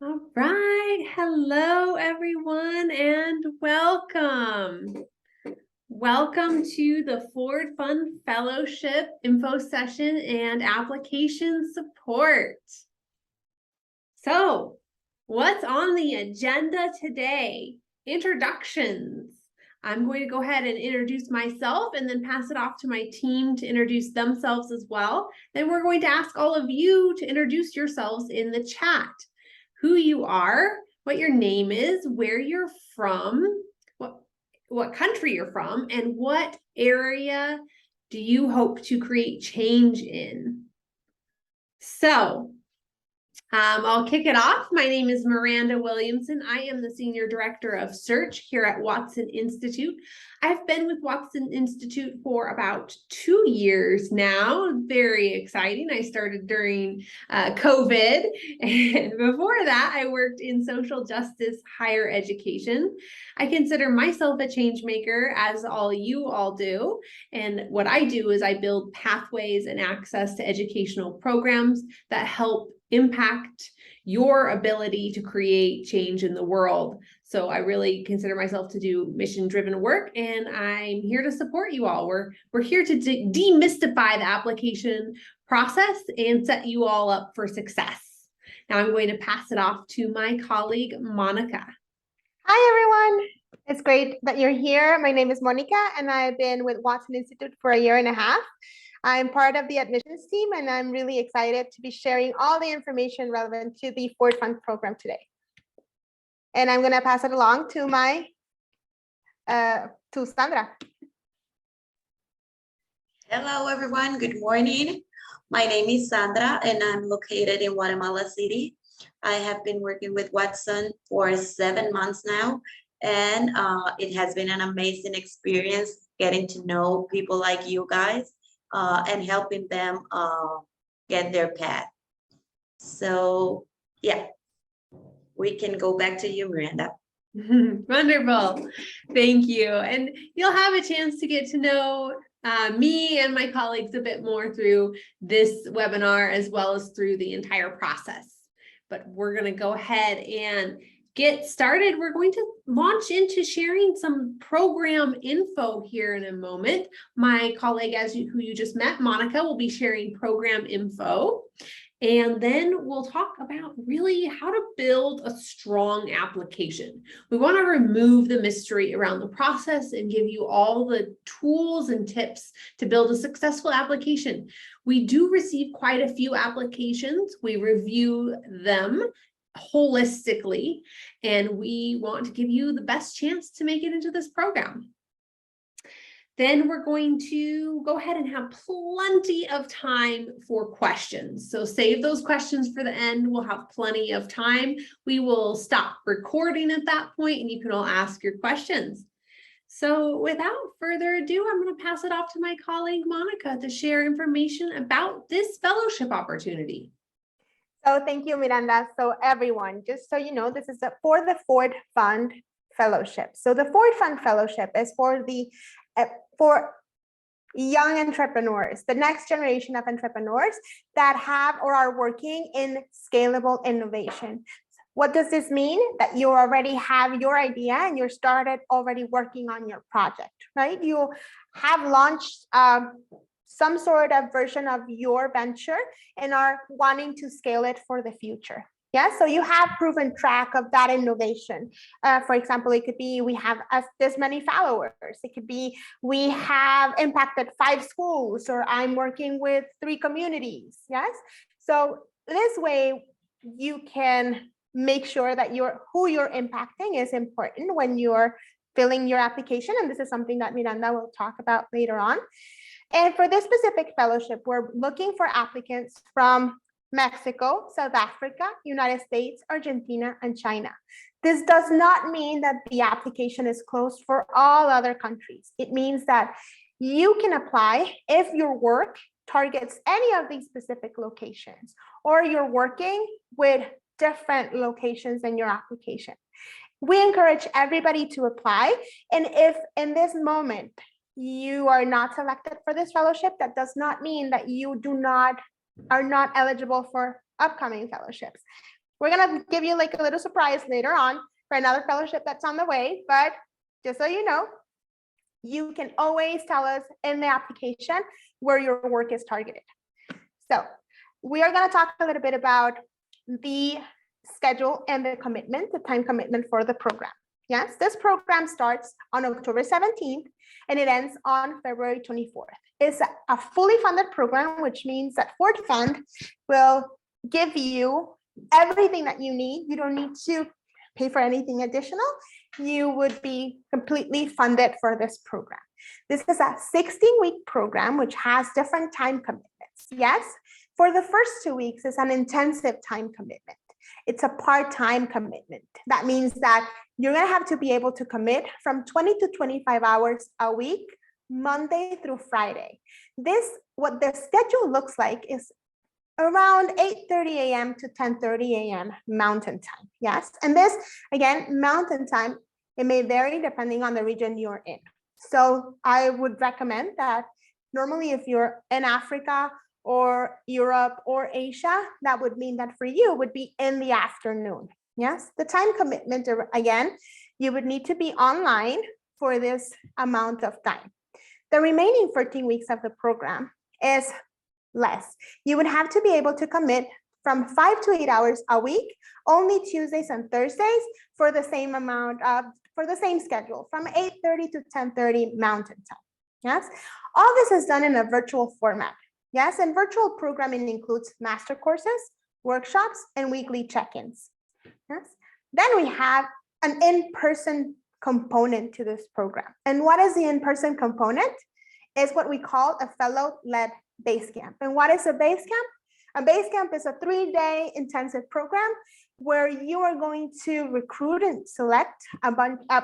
All right. Hello, everyone, and welcome. Welcome to the Ford Fund Fellowship info session and application support. So, what's on the agenda today? Introductions. I'm going to go ahead and introduce myself and then pass it off to my team to introduce themselves as well. Then we're going to ask all of you to introduce yourselves in the chat. Who you are, what your name is, where you're from, what country you're from, and what area do you hope to create change in. So I'll kick it off. My name is Miranda Williamson. I am the Senior Director of Search here at Watson Institute. I've been with Watson Institute for about 2 years now. Very exciting. I started during COVID. And before that, I worked in social justice higher education. I consider myself a change maker, as all you all do. And what I do is I build pathways and access to educational programs that help impact your ability to create change in the world. So I really consider myself to do mission-driven work, and I'm here to support you all. We're here to demystify the application process and set you all up for success. Now I'm going to pass it off to my colleague, Monica. Hi, everyone. It's great that you're here. My name is Monica, and I've been with Watson Institute for 1.5 years. I'm part of the admissions team, and I'm really excited to be sharing all the information relevant to the Ford Fund program today. And I'm going to pass it along to to Sandra. Hello, everyone. Good morning. My name is Sandra, and I'm located in Guatemala City. I have been working with Watson for 7 months now, and it has been an amazing experience getting to know people like you guys and helping them get their path. So, yeah, we can go back to you, Miranda. Wonderful. Thank you. And you'll have a chance to get to know me and my colleagues a bit more through this webinar, as well as through the entire process. But we're going to go ahead and get started. We're going to launch into sharing some program info here in a moment. My colleague, who you just met, Monica, will be sharing program info. And then we'll talk about really how to build a strong application. We want to remove the mystery around the process and give you all the tools and tips to build a successful application. We do receive quite a few applications. We review them holistically, and we want to give you the best chance to make it into this program. Then we're going to go ahead and have plenty of time for questions. So save those questions for the end. We'll have plenty of time. We will stop recording at that point, and you can all ask your questions. So without further ado, I'm going to pass it off to my colleague, Monica, to share information about this fellowship opportunity. So thank you, Miranda. So everyone, just so you know, this is for the Ford Fund Fellowship. So the Ford Fund Fellowship is for young entrepreneurs, the next generation of entrepreneurs that have or are working in scalable innovation. What does this mean? That you already have your idea and you're started already working on your project, right? You have launched some sort of version of your venture and are wanting to scale it for the future. Yeah, so you have proven track of that innovation. For example, it could be we have this many followers. It could be we have impacted 5 schools, or I'm working with 3 communities. Yes, so this way you can make sure that who you're impacting is important when you're filling your application, and this is something that Miranda will talk about later on. And for this specific fellowship, we're looking for applicants from Mexico, South Africa, United States, Argentina, and China. This does not mean that the application is closed for all other countries. It means that you can apply if your work targets any of these specific locations, or you're working with different locations in your application. We encourage everybody to apply. And if in this moment you are not selected for this fellowship, that does not mean that you are not eligible for upcoming fellowships. We're gonna give you like a little surprise later on for another fellowship that's on the way, but just so you know, you can always tell us in the application where your work is targeted. So we are gonna talk a little bit about the schedule and the commitment, the time commitment for the program. Yes, this program starts on October 17th and it ends on February 24th. It's a fully funded program, which means that Ford Fund will give you everything that you need. You don't need to pay for anything additional. You would be completely funded for this program. This is a 16-week program, which has different time commitments. Yes, for the first 2 weeks, it's an intensive time commitment. It's a part-time commitment. That means that you're going to have to be able to commit from 20 to 25 hours a week, Monday through Friday. What the schedule looks like is around 8:30 a.m. to 10:30 a.m. Mountain Time. Yes, and this, again, Mountain Time, it may vary depending on the region you're in. So I would recommend that normally if you're in Africa or Europe or Asia, that would mean that for you would be in the afternoon. Yes, the time commitment, again, you would need to be online for this amount of time. The remaining 14 weeks of the program is less. You would have to be able to commit from 5 to 8 hours a week, only Tuesdays and Thursdays for the same amount of, for the same schedule from 8:30 to 10:30 Mountain Time. Yes, all this is done in a virtual format. Yes, and virtual programming includes master courses, workshops, and weekly check-ins. Yes, then we have an in-person component to this program. And what is the in-person component? Is what we call a fellow-led base camp. And what is a base camp? A base camp is a 3-day intensive program where you are going to recruit and select a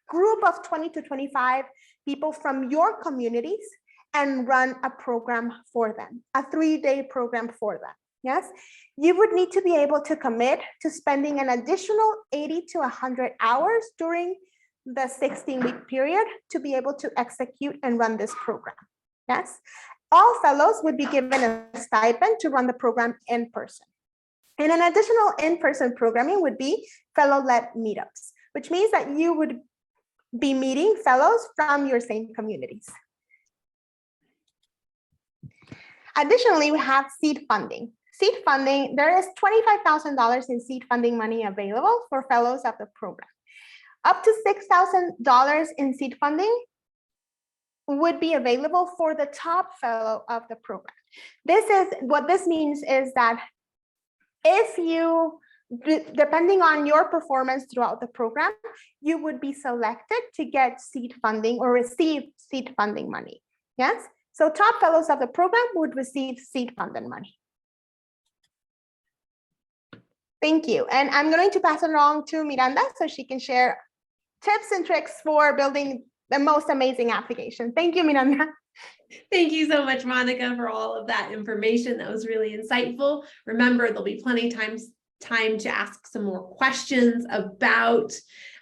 group of 20 to 25 people from your communities and run a program for them, a 3-day program for them. Yes, you would need to be able to commit to spending an additional 80 to 100 hours during the 16-week period to be able to execute and run this program. Yes, all fellows would be given a stipend to run the program in person. And an additional in-person programming would be fellow-led meetups, which means that you would be meeting fellows from your same communities. Additionally, we have seed funding. Seed funding, there is $25,000 in seed funding money available for fellows of the program. Up to $6,000 in seed funding would be available for the top fellow of the program. What this means is that if you, depending on your performance throughout the program, you would be selected to get seed funding or receive seed funding money. Yes, so top fellows of the program would receive seed funding money. Thank you. And I'm going to pass it along to Miranda so she can share tips and tricks for building the most amazing application. Thank you, Miranda. Thank you so much, Monica, for all of that information. That was really insightful. Remember, there'll be plenty of time to ask some more questions about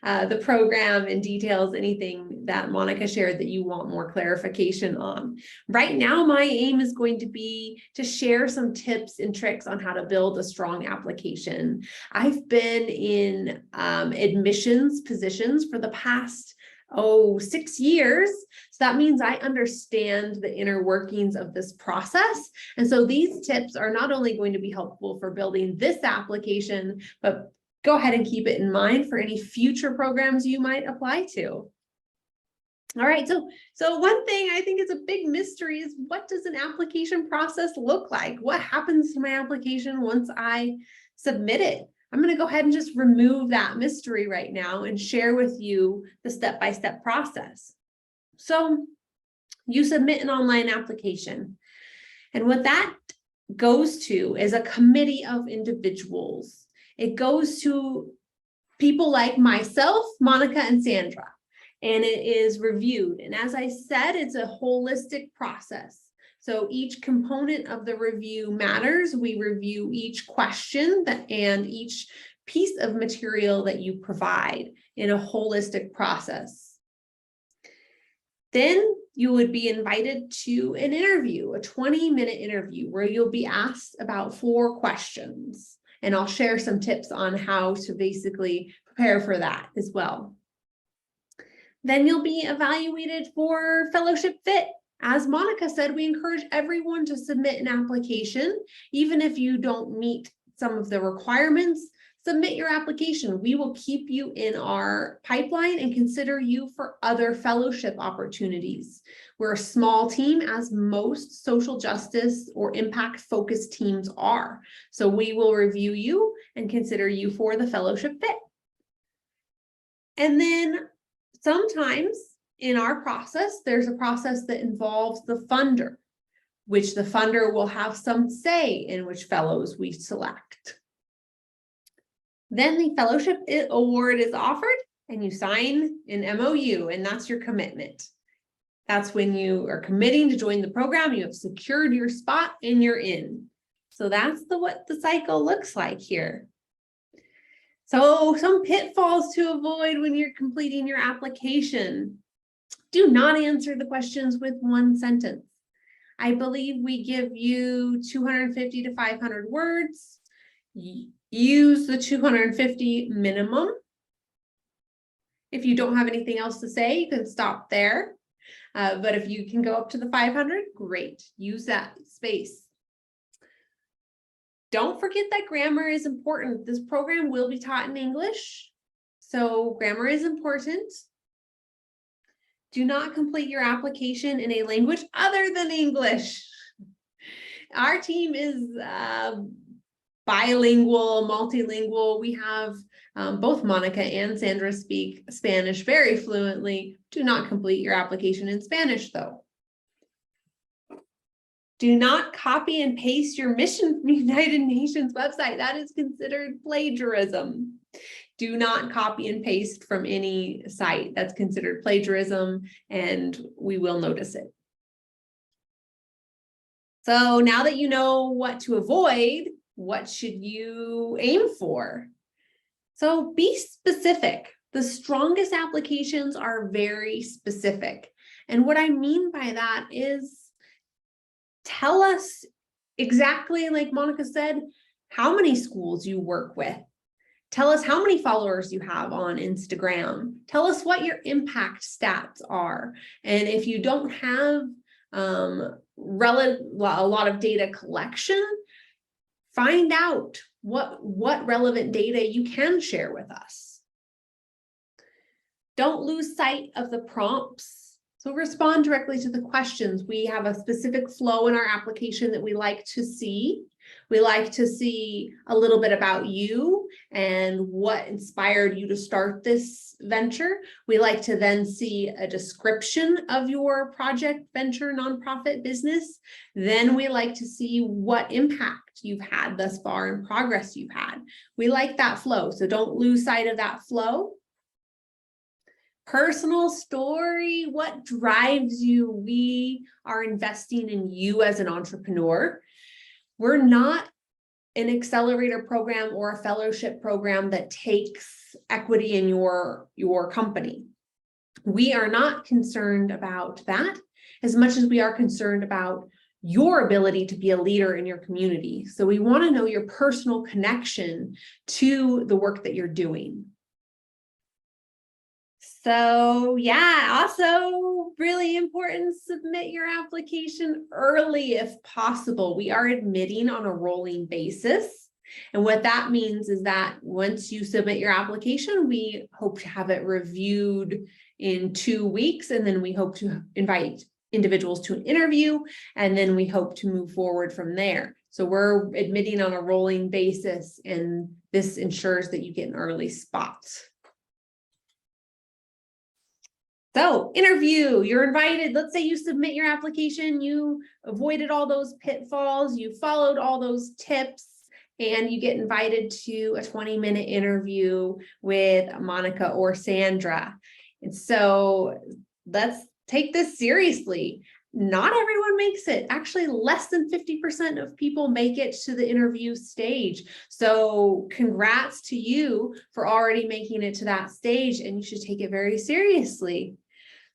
the program and details, anything that Monica shared that you want more clarification on. Right now, my aim is going to be to share some tips and tricks on how to build a strong application. I've been in admissions positions for the past 6 years. So that means I understand the inner workings of this process. And so these tips are not only going to be helpful for building this application, but go ahead and keep it in mind for any future programs you might apply to. All right, so one thing I think is a big mystery is, what does an application process look like? What happens to my application once I submit it? I'm going to go ahead and just remove that mystery right now and share with you the step-by-step process. So you submit an online application, and what that goes to is a committee of individuals. It goes to people like myself, Monica, and Sandra, and it is reviewed. And as I said, it's a holistic process. So each component of the review matters. We review each question and each piece of material that you provide in a holistic process. Then you would be invited to an interview, a 20-minute interview where you'll be asked about 4 questions. And I'll share some tips on how to basically prepare for that as well. Then you'll be evaluated for fellowship fit. As Monica said, we encourage everyone to submit an application, even if you don't meet some of the requirements. Submit your application. We will keep you in our pipeline and consider you for other fellowship opportunities. We're a small team, as most social justice or impact focused teams are. So we will review you and consider you for the fellowship fit. And then sometimes in our process, there's a process that involves the funder, which the funder will have some say in which fellows we select. Then the fellowship award is offered and you sign an MOU, and that's your commitment. That's when you are committing to join the program, you have secured your spot and you're in. So that's what the cycle looks like here. So some pitfalls to avoid when you're completing your application. Do not answer the questions with one sentence. I believe we give you 250 to 500 words. Use the 250 minimum. If you don't have anything else to say, you can stop there. But if you can go up to the 500, great. Use that space. Don't forget that grammar is important. This program will be taught in English, so grammar is important. Do not complete your application in a language other than English. Our team is bilingual, multilingual. We have both Monica and Sandra speak Spanish very fluently. Do not complete your application in Spanish, though. Do not copy and paste your Mission United Nations website. That is considered plagiarism. Do not copy and paste from any site. That's considered plagiarism, and we will notice it. So now that you know what to avoid, what should you aim for? So be specific. The strongest applications are very specific. And what I mean by that is, tell us exactly, like Monica said, how many schools you work with. Tell us how many followers you have on Instagram. Tell us what your impact stats are. And if you don't have a lot of data collection, find out what relevant data you can share with us. Don't lose sight of the prompts. So respond directly to the questions. We have a specific flow in our application that we like to see. We like to see a little bit about you and what inspired you to start this venture. We like to then see a description of your project, venture, nonprofit business. Then we like to see what impact you've had thus far and progress you've had. We like that flow, so don't lose sight of that flow. Personal story, what drives you? We are investing in you as an entrepreneur. We're not an accelerator program or a fellowship program that takes equity in your company. We are not concerned about that as much as we are concerned about your ability to be a leader in your community. So we want to know your personal connection to the work that you're doing. So yeah, also really important, submit your application early if possible. We are admitting on a rolling basis. And what that means is that once you submit your application, we hope to have it reviewed in 2 weeks. And then we hope to invite individuals to an interview. And then we hope to move forward from there. So we're admitting on a rolling basis, and this ensures that you get an early spot. So interview, you're invited. Let's say you submit your application, you avoided all those pitfalls, you followed all those tips, and you get invited to a 20-minute interview with Monica or Sandra. And so let's take this seriously. Not everyone makes it. Actually, less than 50% of people make it to the interview stage. So congrats to you for already making it to that stage, and you should take it very seriously.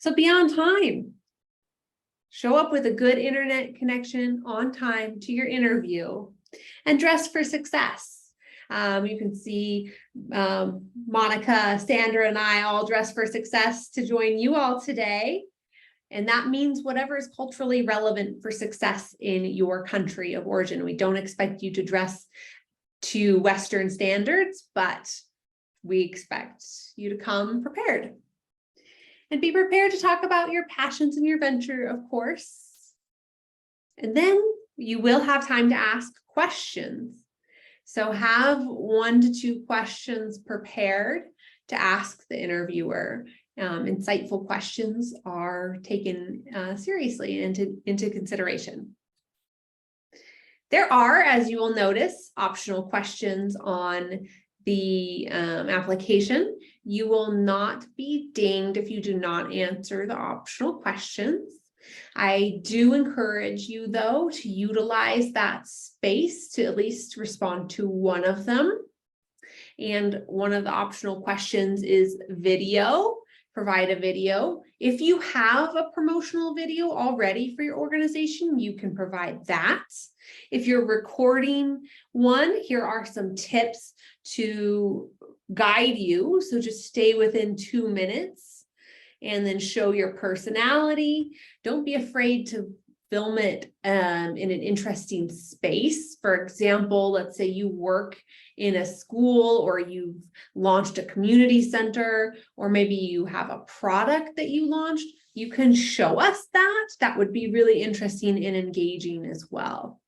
So be on time. Show up with a good internet connection on time to your interview, and dress for success. You can see Monica, Sandra, and I all dressed for success to join you all today. And that means whatever is culturally relevant for success in your country of origin. We don't expect you to dress to Western standards, but we expect you to come prepared. And be prepared to talk about your passions and your venture, of course. And then you will have time to ask questions. So have 1 to 2 questions prepared to ask the interviewer. Insightful questions are taken seriously into consideration. There are, as you will notice, optional questions on the application. You will not be dinged if you do not answer the optional questions. I do encourage you, though, to utilize that space to at least respond to one of them. And one of the optional questions is video. Provide a video. If you have a promotional video already for your organization, you can provide that. If you're recording one, here are some tips to guide you. So just stay within 2 minutes and then show your personality. Don't be afraid to film it in an interesting space. For example, let's say you work in a school, or you've launched a community center, or maybe you have a product that you launched. You can show us that. That would be really interesting and engaging as well.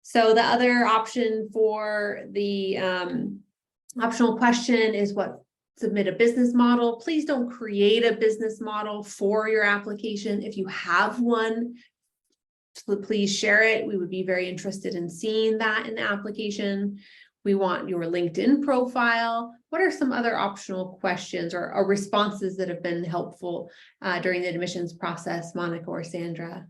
So the other option for the optional question is submit a business model. Please don't create a business model for your application. If you have one, please share it. We would be very interested in seeing that in the application. We want your LinkedIn profile. What are some other optional questions or responses that have been helpful during the admissions process, Monica or Sandra?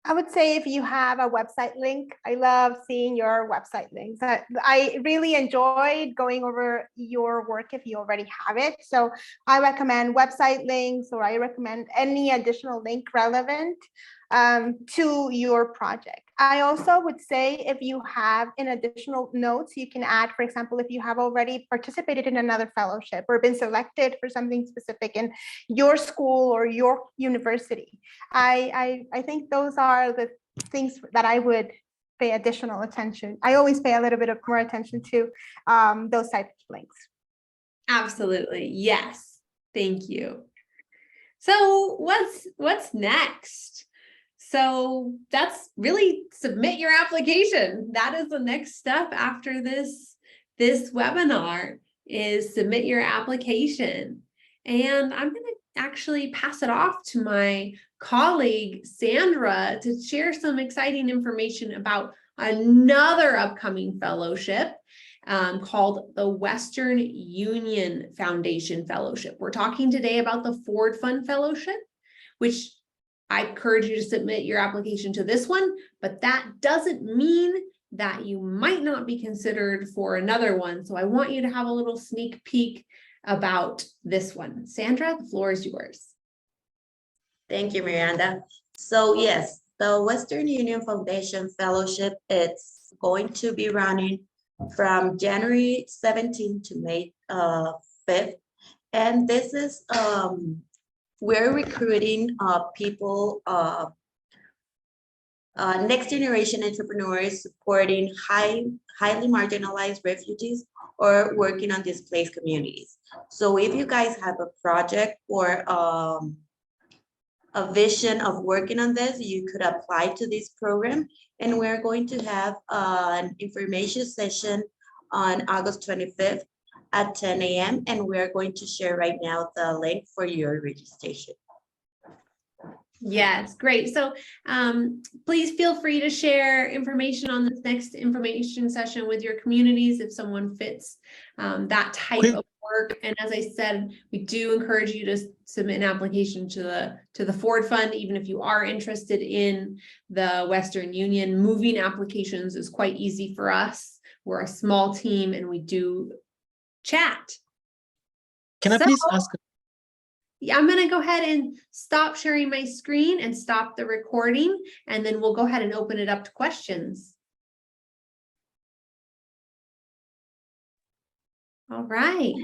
I would say if you have a website link, I love seeing your website links. I really enjoyed going over your work if you already have it. So I recommend website links, or I recommend any additional link relevant to your project. I also would say if you have an additional notes, you can add, for example, if you have already participated in another fellowship or been selected for something specific in your school or your university. I think those are the things that I would pay additional attention. I always pay a little bit of more attention to those types of links. Absolutely. Yes. Thank you. So what's next? So that's really submit your application. That is the next step after this webinar, is submit your application. And I'm going to actually pass it off to my colleague, Sandra, to share some exciting information about another upcoming fellowship called the Western Union Foundation Fellowship. We're talking today about the Ford Fund Fellowship, which I encourage you to submit your application to this one, but that doesn't mean that you might not be considered for another one. So I want you to have a little sneak peek about this one. Sandra, the floor is yours. Thank you, Miranda. So yes, the Western Union Foundation Fellowship, it's going to be running from January 17th to May 5th. And this is, we're recruiting people, next generation entrepreneurs supporting highly marginalized refugees or working on displaced communities. So if you guys have a project or a vision of working on this, you could apply to this program. And we're going to have an information session on August 25th at 10 a.m. And we're going to share right now the link for your registration. Yes, great. So please feel free to share information on this next information session with your communities if someone fits that type of work. And as I said, we do encourage you to submit an application to the Ford Fund, even if you are interested in the Western Union. Moving applications is quite easy for us. We're a small team and we do chat. Can I please ask? I'm going to go ahead and stop sharing my screen and stop the recording, and then we'll go ahead and open it up to questions. All right.